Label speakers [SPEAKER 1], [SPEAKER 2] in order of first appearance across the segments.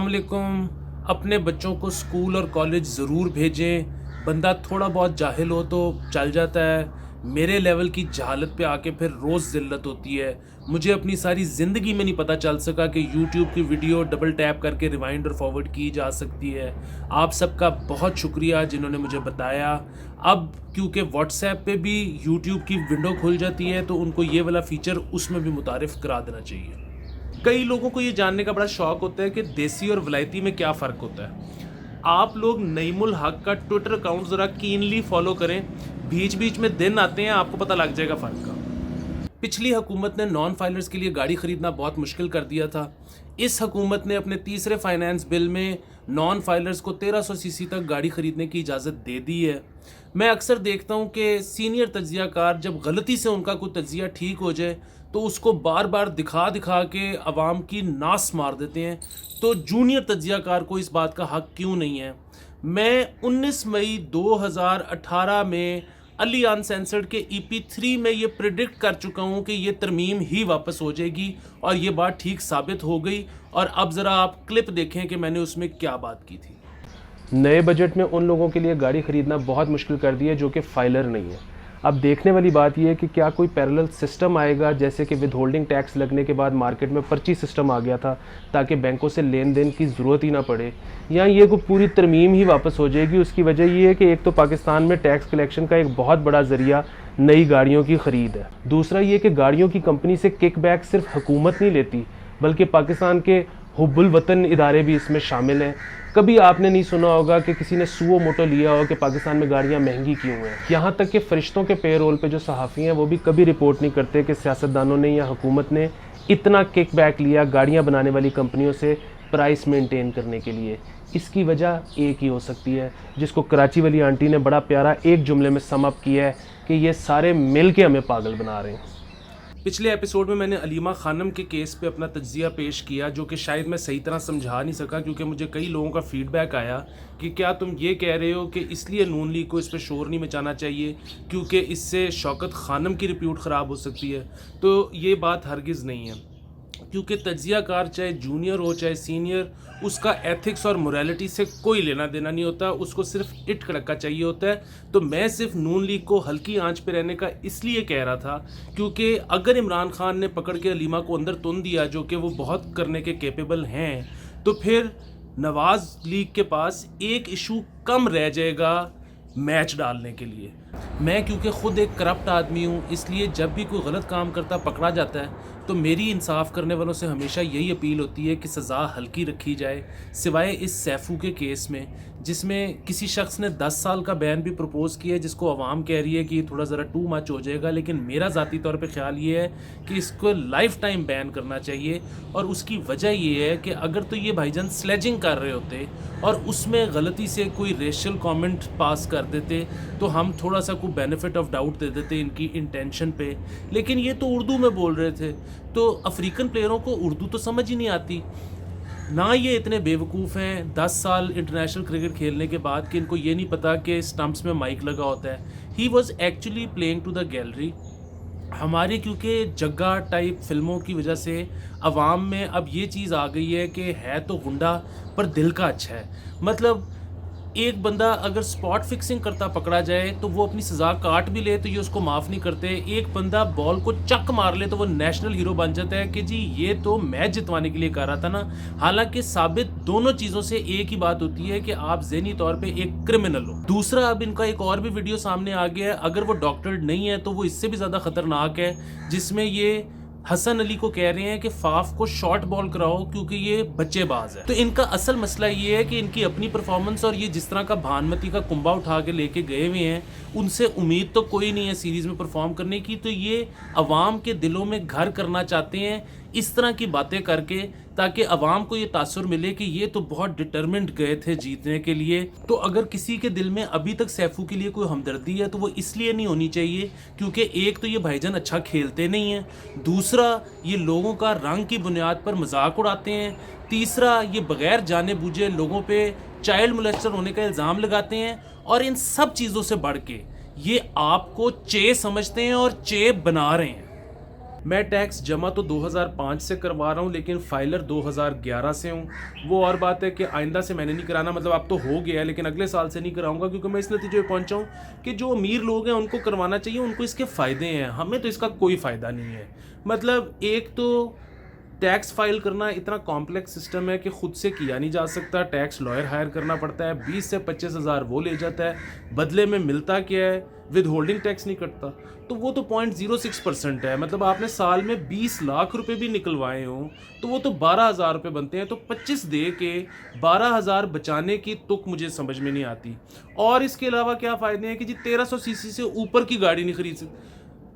[SPEAKER 1] अस्सलाम वालेकुम। अपने बच्चों को स्कूल और कॉलेज ज़रूर भेजें। बंदा थोड़ा बहुत जाहिल हो तो चल जाता है, मेरे लेवल की जहालत पे आके फिर रोज़ ज़िल्लत होती है। मुझे अपनी सारी ज़िंदगी में नहीं पता चल सका कि यूट्यूब की वीडियो डबल टैप करके रिवाइंड और फॉरवर्ड की जा सकती है। आप सबका बहुत शुक्रिया जिन्होंने मुझे बताया। अब क्योंकि व्हाट्सएप पे भी यूट्यूब की विंडो खुल जाती है तो उनको ये वाला फ़ीचर उसमें भी मुतारिफ़ करा देना चाहिए। कई लोगों को ये जानने का बड़ा शौक होता है कि देसी और वलायती में क्या फ़र्क होता है। आप लोग नईमुल हक का ट्विटर अकाउंट ज़रा कीनली फॉलो करें, बीच बीच में दिन आते हैं, आपको पता लग जाएगा फ़र्क का। पिछली हुकूमत ने नॉन फाइलर्स के लिए गाड़ी ख़रीदना बहुत मुश्किल कर दिया था। इस हुकूमत ने अपने तीसरे फाइनेंस बिल में नॉन फाइलर्स को 1300 सीसी तक गाड़ी ख़रीदने की इजाज़त दे दी है। मैं अक्सर देखता हूँ कि सीनियर तज्ज़ियाकार जब गलती से उनका कोई तज्ज़िया ठीक हो जाए तो उसको बार बार दिखा दिखा के अवाम की नास मार देते हैं। तो जूनियर तज्ज़ियाकार को इस बात का हक़ क्यों नहीं है? मैं 19 मई 2018 में अली अनसेंसर्ड के EP3 में ये प्रिडिक्ट कर चुका हूँ कि ये तरमीम ही वापस हो जाएगी और ये बात ठीक साबित हो गई। और अब ज़रा आप क्लिप देखें कि मैंने उसमें क्या बात की थी।
[SPEAKER 2] नए बजट में उन लोगों के लिए गाड़ी ख़रीदना बहुत मुश्किल कर दी है जो कि फाइलर नहीं है। अब देखने वाली बात यह है कि क्या कोई पैरेलल सिस्टम आएगा, जैसे कि विद होल्डिंग टैक्स लगने के बाद मार्केट में पर्ची सिस्टम आ गया था ताकि बैंकों से लेन देन की ज़रूरत ही ना पड़े, या ये कोई पूरी तरमीम ही वापस हो जाएगी। उसकी वजह ये है कि एक तो पाकिस्तान में टैक्स कलेक्शन का एक बहुत बड़ा ज़रिया नई गाड़ियों की ख़रीद है। दूसरा ये कि गाड़ियों की कंपनी से किकबैक सिर्फ हुकूमत नहीं लेती बल्कि पाकिस्तान के हुब्बुल वतन इदारे भी इसमें शामिल हैं। कभी आपने नहीं सुना होगा कि किसी ने सुओ मोटो लिया हो कि पाकिस्तान में गाड़ियां महंगी क्यों हैं। यहाँ तक कि फ़रिश्तों के पे रोल पे जो सहाफ़ी हैं वो भी कभी रिपोर्ट नहीं करते कि सियासतदानों ने या हुकूमत ने इतना किक बैक लिया गाड़ियाँ बनाने वाली कंपनियों से प्राइस मेंटेन करने के लिए। इसकी वजह एक ही हो सकती है, जिसको कराची वाली आंटी ने बड़ा प्यारा एक जुमले में सम अप किया है कि ये सारे मिल के हमें पागल बना रहे हैं।
[SPEAKER 1] पिछले एपिसोड में मैंने अलीमा खानम के केस पे अपना तज्ज़िया पेश किया, जो कि शायद मैं सही तरह समझा नहीं सका क्योंकि मुझे कई लोगों का फ़ीडबैक आया कि क्या तुम ये कह रहे हो कि इसलिए नून लीग को इस पर शोर नहीं मचाना चाहिए क्योंकि इससे शौकत खानम की रिप्यूट ख़राब हो सकती है। तो ये बात हरगिज़ नहीं है, क्योंकि तज्ज़ियाकार चाहे जूनियर हो चाहे सीनियर, उसका एथिक्स और मोरालिटी से कोई लेना देना नहीं होता, उसको सिर्फ इट कड़का चाहिए होता है। तो मैं सिर्फ नून लीग को हल्की आंच पे रहने का इसलिए कह रहा था क्योंकि अगर इमरान खान ने पकड़ के अलीमा को अंदर तुन दिया, जो कि वो बहुत करने के कैपेबल हैं, तो फिर नवाज़ लीग के पास एक इशू कम रह जाएगा मैच डालने के लिए। मैं क्योंकि ख़ुद एक करप्ट आदमी हूँ, इसलिए जब भी कोई गलत काम करता पकड़ा जाता है तो मेरी इंसाफ करने वालों से हमेशा यही अपील होती है कि सज़ा हल्की रखी जाए, सिवाय इस सैफू के केस में जिसमें किसी शख्स ने 10 साल का बैन भी प्रपोज़ किया है, जिसको अवाम कह रही है कि ये थोड़ा ज़रा टू मच हो जाएगा। लेकिन मेरा ज़ाती तौर पे ख्याल ये है कि इसको लाइफ टाइम बैन करना चाहिए। और उसकी वजह ये है कि अगर तो ये भाईजान स्लेजिंग कर रहे होते और उसमें गलती से कोई रेशियल कमेंट पास कर देते तो हम थोड़ा सा कोई बेनिफिट ऑफ डाउट दे देते इनकी इंटेंशन पे। लेकिन ये तो उर्दू में बोल रहे थे, तो अफ्रीकन प्लेयरों को उर्दू तो समझ ही नहीं आती ना। ये इतने बेवकूफ़ हैं 10 साल इंटरनेशनल क्रिकेट खेलने के बाद कि इनको ये नहीं पता कि स्टंप्स में माइक लगा होता है। He was actually playing to the gallery. हमारे क्योंकि जग्गा टाइप फिल्मों की वजह से अवाम में अब ये चीज़ आ गई है कि है तो गुंडा पर दिल का अच्छा है। मतलब एक बंदा अगर स्पॉट फिक्सिंग करता पकड़ा जाए तो वो अपनी सज़ा काट भी ले तो ये उसको माफ़ नहीं करते। एक बंदा बॉल को चक मार ले तो वो नेशनल हीरो बन जाता है कि जी ये तो मैच जितवाने के लिए कर रहा था ना। हालांकि साबित दोनों चीज़ों से एक ही बात होती है कि आप ज़हनी तौर पे एक क्रिमिनल हो। दूसरा, अब इनका एक और भी वीडियो सामने आ गया है, अगर वो डॉक्टर नहीं है तो वो इससे भी ज़्यादा ख़तरनाक है, जिसमें ये हसन अली को कह रहे हैं कि फाफ को शॉर्ट बॉल कराओ क्योंकि ये बच्चेबाज है। तो इनका असल मसला ये है कि इनकी अपनी परफॉर्मेंस और ये जिस तरह का भानमती का कुंबा उठा के लेके गए हुए हैं, उनसे उम्मीद तो कोई नहीं है सीरीज़ में परफॉर्म करने की। तो ये अवाम के दिलों में घर करना चाहते हैं इस तरह की बातें करके, ताकि अवाम को ये तासुर मिले कि ये तो बहुत डिटरमिन्ड गए थे जीतने के लिए। तो अगर किसी के दिल में अभी तक सैफू के लिए कोई हमदर्दी है तो वो इसलिए नहीं होनी चाहिए क्योंकि एक तो ये भाईजान अच्छा खेलते नहीं हैं, दूसरा ये लोगों का रंग की बुनियाद पर मजाक उड़ाते हैं, तीसरा ये बग़ैर जाने बूझे लोगों पे चाइल्ड मोलेस्टर होने का इल्ज़ाम लगाते हैं, और इन सब चीज़ों से बढ़ के ये आपको चे समझते हैं और चे बना रहे हैं। मैं टैक्स जमा तो 2005 से करवा रहा हूँ, लेकिन फाइलर 2011 से हूँ। वो और बात है कि आइंदा से मैंने नहीं कराना, मतलब अब तो हो गया है, लेकिन अगले साल से नहीं कराऊंगा, क्योंकि मैं इस नतीजे पे पहुंचा हूँ कि जो अमीर लोग हैं उनको करवाना चाहिए, उनको इसके फ़ायदे हैं, हमें तो इसका कोई फ़ायदा नहीं है। मतलब एक तो टैक्स फाइल करना इतना कॉम्प्लेक्स सिस्टम है कि खुद से किया नहीं जा सकता, टैक्स लॉयर हायर करना पड़ता है, 20 से 25 हज़ार वो ले जाता है, बदले में मिलता क्या है, विद होल्डिंग टैक्स नहीं कटता, तो वो तो 0.06% है। मतलब आपने साल में 20 लाख रुपए भी निकलवाए हों तो वो तो 12,000 रुपये बनते हैं, तो 25 दे के 12,000 बचाने की तुक मुझे समझ में नहीं आती। और इसके अलावा क्या फ़ायदे हैं कि जी 1300 सीसी से ऊपर की गाड़ी नहीं खरीद सकते,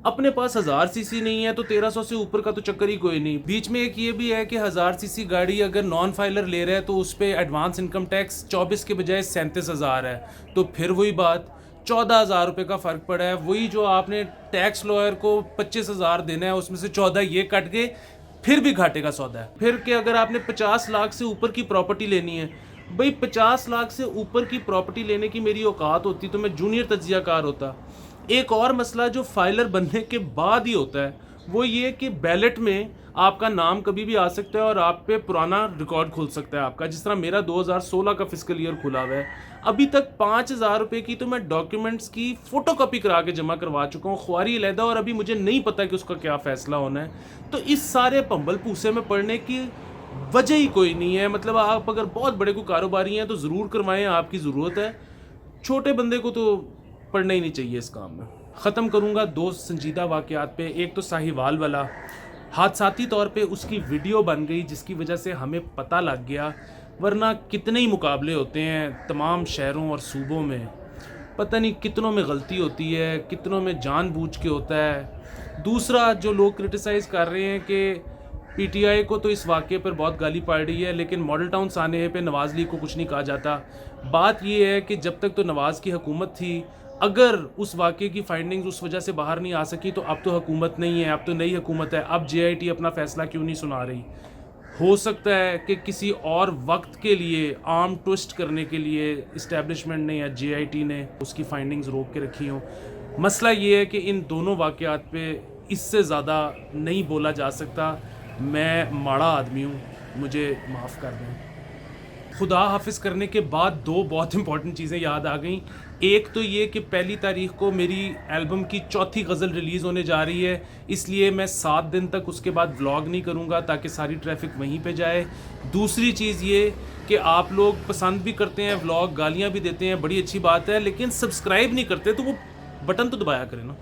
[SPEAKER 1] अपने पास 1000 सीसी नहीं है तो 1300 से ऊपर का तो चक्कर ही कोई नहीं। बीच में एक ये भी है कि 1000 सीसी गाड़ी अगर नॉन फाइलर ले रहा है तो उस पर एडवांस इनकम टैक्स 24 के बजाय 37,000 है, तो फिर वही बात 14,000 रुपये का फ़र्क पड़ा है। वही जो आपने टैक्स लॉयर को 25,000 देना है, उसमें से 14 ये कट के फिर भी घाटे का सौदा है। फिर कि अगर आपने 50 लाख से ऊपर की प्रॉपर्टी लेनी है, भाई 50 लाख से ऊपर की प्रॉपर्टी लेने की मेरी औकात होती तो मैं जूनियर तज्जियाकार होता। एक और मसला जो फाइलर बनने के बाद ही होता है वो ये कि बैलेट में आपका नाम कभी भी आ सकता है और आप पे पुराना रिकॉर्ड खुल सकता है आपका, जिस तरह मेरा 2016 का फिस्कल ईयर खुला हुआ है। अभी तक 5,000 रुपये की तो मैं डॉक्यूमेंट्स की फ़ोटोकॉपी करा के जमा करवा चुका हूँ, ख्वारी अलहदा, और अभी मुझे नहीं पता कि उसका क्या फ़ैसला होना है। तो इस सारे पंबल पूसे में पड़ने की वजह ही कोई नहीं है। मतलब आप अगर बहुत बड़े कोई कारोबारी हैं तो ज़रूर करवाएं, आपकी ज़रूरत है, छोटे बंदे को तो पढ़ना ही नहीं चाहिए इस काम में। ख़त्म करूँगा 2 संजीदा वाक़यात पे। एक तो साहिवाल वाला, हादसाती तौर पे उसकी वीडियो बन गई जिसकी वजह से हमें पता लग गया, वरना कितने ही मुकाबले होते हैं तमाम शहरों और सूबों में, पता नहीं कितनों में गलती होती है, कितनों में जानबूझ के होता है। दूसरा जो लोग क्रिटिसाइज़ कर रहे हैं कि पीटीआई को तो इस वाक़े पर बहुत गाली पड़ रही है, लेकिन मॉडल टाउन सानहे पे नवाज़ लीग को कुछ नहीं कहा जाता। बात ये है कि जब तक तो नवाज़ की हुकूमत थी, अगर उस वाक़े की फाइंडिंग्स उस वजह से बाहर नहीं आ सकी तो अब तो हुकूमत नहीं है, अब तो नई हुकूमत है, अब जेआईटी अपना फ़ैसला क्यों नहीं सुना रही। हो सकता है कि किसी और वक्त के लिए आर्म ट्विस्ट करने के लिए इस्टेब्लिशमेंट ने या जेआईटी ने उसकी फाइंडिंग्स रोक के रखी हों। मसला ये है कि इन दोनों वाक़यात पे इससे ज़्यादा नहीं बोला जा सकता। मैं माड़ा आदमी हूँ, मुझे माफ़ कर दें। खुदा हाफिज़ करने के बाद 2 बहुत इंपॉर्टेंट चीज़ें याद आ गई। एक तो ये कि 1 तारीख को मेरी एल्बम की 4थी गज़ल रिलीज़ होने जा रही है, इसलिए मैं 7 दिन तक उसके बाद व्लॉग नहीं करूँगा ताकि सारी ट्रैफिक वहीं पे जाए। दूसरी चीज़ ये कि आप लोग पसंद भी करते हैं व्लॉग, गालियाँ भी देते हैं, बड़ी अच्छी बात है, लेकिन सब्सक्राइब नहीं करते तो वो बटन तो दबाया करें ना।